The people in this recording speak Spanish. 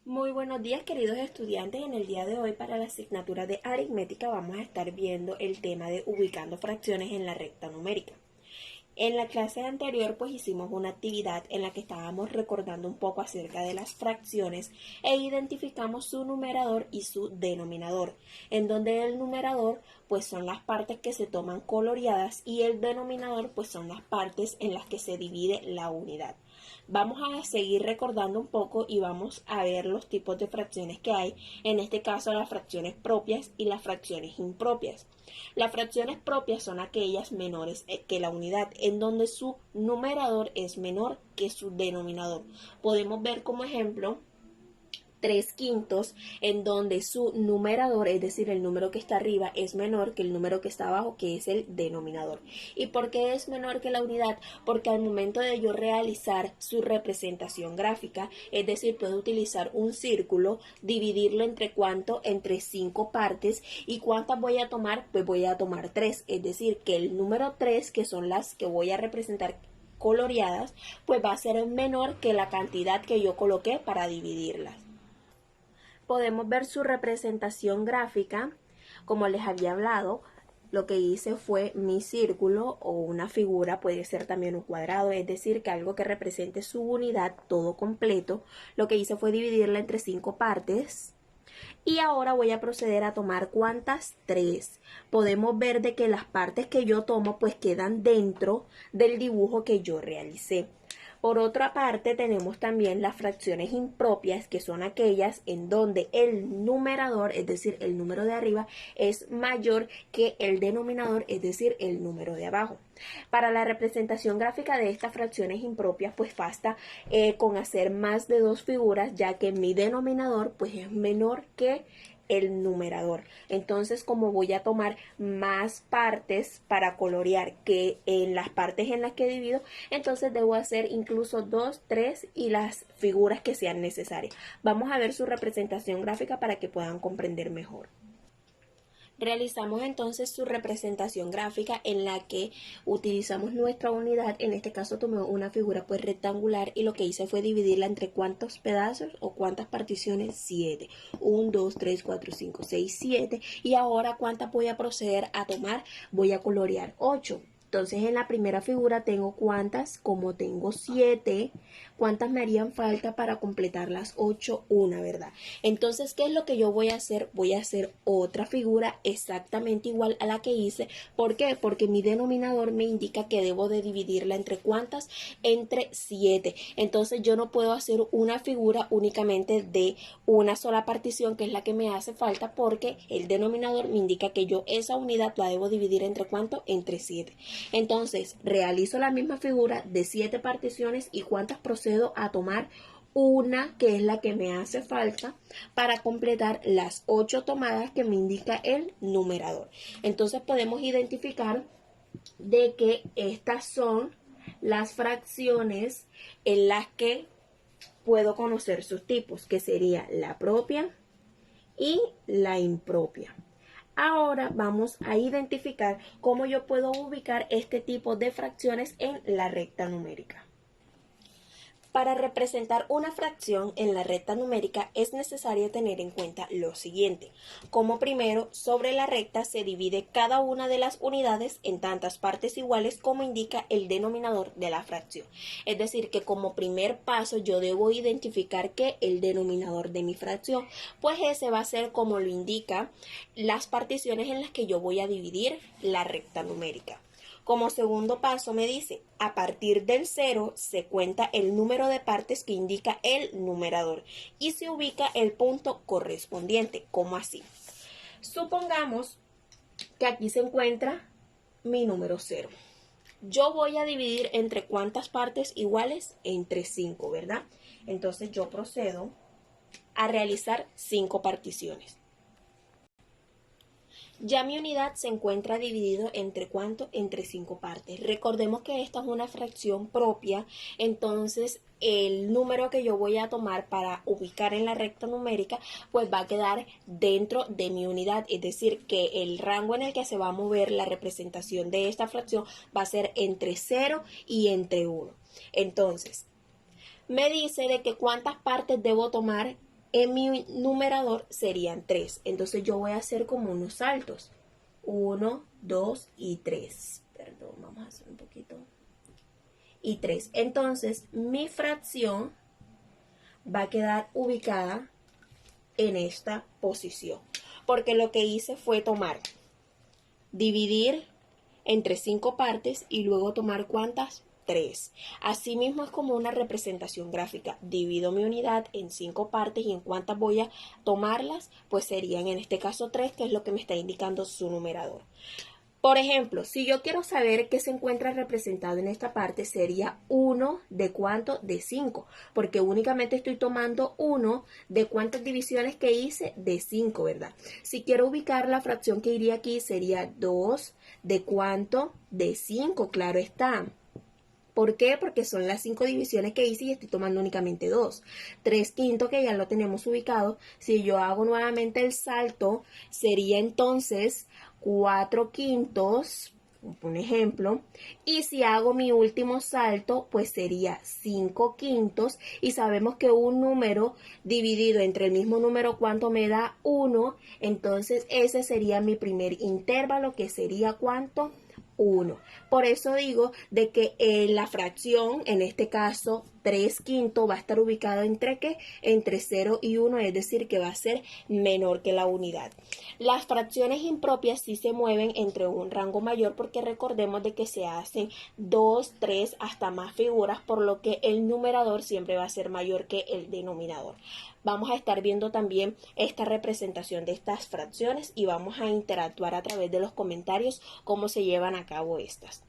Muy buenos días, queridos estudiantes. En el día de hoy, para la asignatura de aritmética, vamos a estar viendo el tema de ubicando fracciones en la recta numérica. En la clase anterior, pues hicimos una actividad en la que estábamos recordando un poco acerca de las fracciones e identificamos su numerador y su denominador, en donde el numerador pues son las partes que se toman coloreadas y el denominador pues son las partes en las que se divide la unidad. Vamos a seguir recordando un poco y vamos a ver los tipos de fracciones que hay, en este caso las fracciones propias y las fracciones impropias. Las fracciones propias son aquellas menores que la unidad, en donde su numerador es menor que su denominador. Podemos ver como ejemplo 3/5, en donde su numerador, es decir, el número que está arriba, es menor que el número que está abajo, que es el denominador. ¿Y por qué es menor que la unidad? Porque al momento de yo realizar su representación gráfica, es decir, puedo utilizar un círculo, dividirlo entre cuánto, entre 5 partes, y ¿cuántas voy a tomar? Pues voy a tomar 3, es decir, que el número 3, que son las que voy a representar coloreadas, pues va a ser menor que la cantidad que yo coloqué para dividirlas. Podemos ver su representación gráfica. Como les había hablado, lo que hice fue mi círculo o una figura, puede ser también un cuadrado, es decir, que algo que represente su unidad todo completo. Lo que hice fue dividirla entre 5 partes. Y ahora voy a proceder a tomar ¿cuántas? 3. Podemos ver de que las partes que yo tomo pues quedan dentro del dibujo que yo realicé. Por otra parte, tenemos también las fracciones impropias, que son aquellas en donde el numerador, es decir, el número de arriba, es mayor que el denominador, es decir, el número de abajo. Para la representación gráfica de estas fracciones impropias, pues basta con hacer más de 2 figuras, ya que mi denominador pues es menor que el numerador. Entonces, como voy a tomar más partes para colorear que en las partes en las que divido, entonces debo hacer incluso 2, 3 y las figuras que sean necesarias. Vamos a ver su representación gráfica para que puedan comprender mejor. Realizamos entonces su representación gráfica, en la que utilizamos nuestra unidad. En este caso tomé una figura pues rectangular, y lo que hice fue dividirla entre ¿cuántos pedazos o cuántas particiones? 7. 1, 2, 3, 4, 5, 6, 7. Y ahora, ¿cuántas voy a proceder a tomar? Voy a colorear 8. Entonces, en la primera figura tengo ¿cuántas? Como tengo 7, ¿cuántas me harían falta para completar las 8? Una, ¿verdad? Entonces, ¿qué es lo que yo voy a hacer? Voy a hacer otra figura exactamente igual a la que hice. ¿Por qué? Porque mi denominador me indica que debo de dividirla entre ¿cuántas? Entre 7. Entonces, yo no puedo hacer una figura únicamente de una sola partición, que es la que me hace falta, porque el denominador me indica que yo esa unidad la debo dividir entre ¿cuánto? Entre 7. Entonces, realizo la misma figura de 7 particiones, y ¿cuántas procedo a tomar? Una, que es la que me hace falta para completar las 8 tomadas que me indica el numerador. Entonces, podemos identificar de que estas son las fracciones en las que puedo conocer sus tipos, que sería la propia y la impropia. Ahora vamos a identificar cómo yo puedo ubicar este tipo de fracciones en la recta numérica. Para representar una fracción en la recta numérica es necesario tener en cuenta lo siguiente. Como primero, sobre la recta se divide cada una de las unidades en tantas partes iguales como indica el denominador de la fracción. Es decir, que como primer paso yo debo identificar que el denominador de mi fracción, pues ese va a ser, como lo indica, las particiones en las que yo voy a dividir la recta numérica. Como segundo paso me dice, a partir del 0 se cuenta el número de partes que indica el numerador y se ubica el punto correspondiente. ¿Cómo así? Supongamos que aquí se encuentra mi número 0. Yo voy a dividir entre ¿cuántas partes iguales? Entre 5, ¿verdad? Entonces yo procedo a realizar 5 particiones. Ya mi unidad se encuentra dividido entre ¿cuánto? Entre 5 partes. Recordemos que esta es una fracción propia, entonces el número que yo voy a tomar para ubicar en la recta numérica pues va a quedar dentro de mi unidad, es decir, que el rango en el que se va a mover la representación de esta fracción va a ser entre 0 y entre 1. Entonces, me dice de que cuántas partes debo tomar En mi numerador serían 3. Entonces yo voy a hacer como unos saltos. 1, 2 y 3. Perdón, vamos a hacer un poquito. Y 3. Entonces mi fracción va a quedar ubicada en esta posición. Porque lo que hice fue dividir entre 5 partes y luego tomar ¿cuántas? 3. Asimismo es como una representación gráfica. Divido mi unidad en 5 partes y en cuántas voy a tomarlas, pues serían en este caso 3, que es lo que me está indicando su numerador. Por ejemplo, si yo quiero saber qué se encuentra representado en esta parte, sería 1 de cuánto, de 5, porque únicamente estoy tomando 1 de cuántas divisiones que hice, de 5, ¿verdad? Si quiero ubicar la fracción que iría aquí, sería 2 de cuánto, de 5, claro está. ¿Por qué? Porque son las 5 divisiones que hice y estoy tomando únicamente 2. 3 quintos, que ya lo tenemos ubicado. Si yo hago nuevamente el salto, sería entonces 4 quintos, un ejemplo. Y si hago mi último salto, pues sería 5 quintos. Y sabemos que un número dividido entre el mismo número, ¿cuánto me da? 1. Entonces ese sería mi primer intervalo, que sería ¿cuánto? 1. Por eso digo de que la fracción, en este caso 3 quintos, va a estar ubicado entre ¿qué? Entre 0 y 1, es decir, que va a ser menor que la unidad. Las fracciones impropias sí se mueven entre un rango mayor, porque recordemos de que se hacen 2, 3, hasta más figuras, por lo que el numerador siempre va a ser mayor que el denominador. Vamos a estar viendo también esta representación de estas fracciones y vamos a interactuar a través de los comentarios cómo se llevan a cabo estas.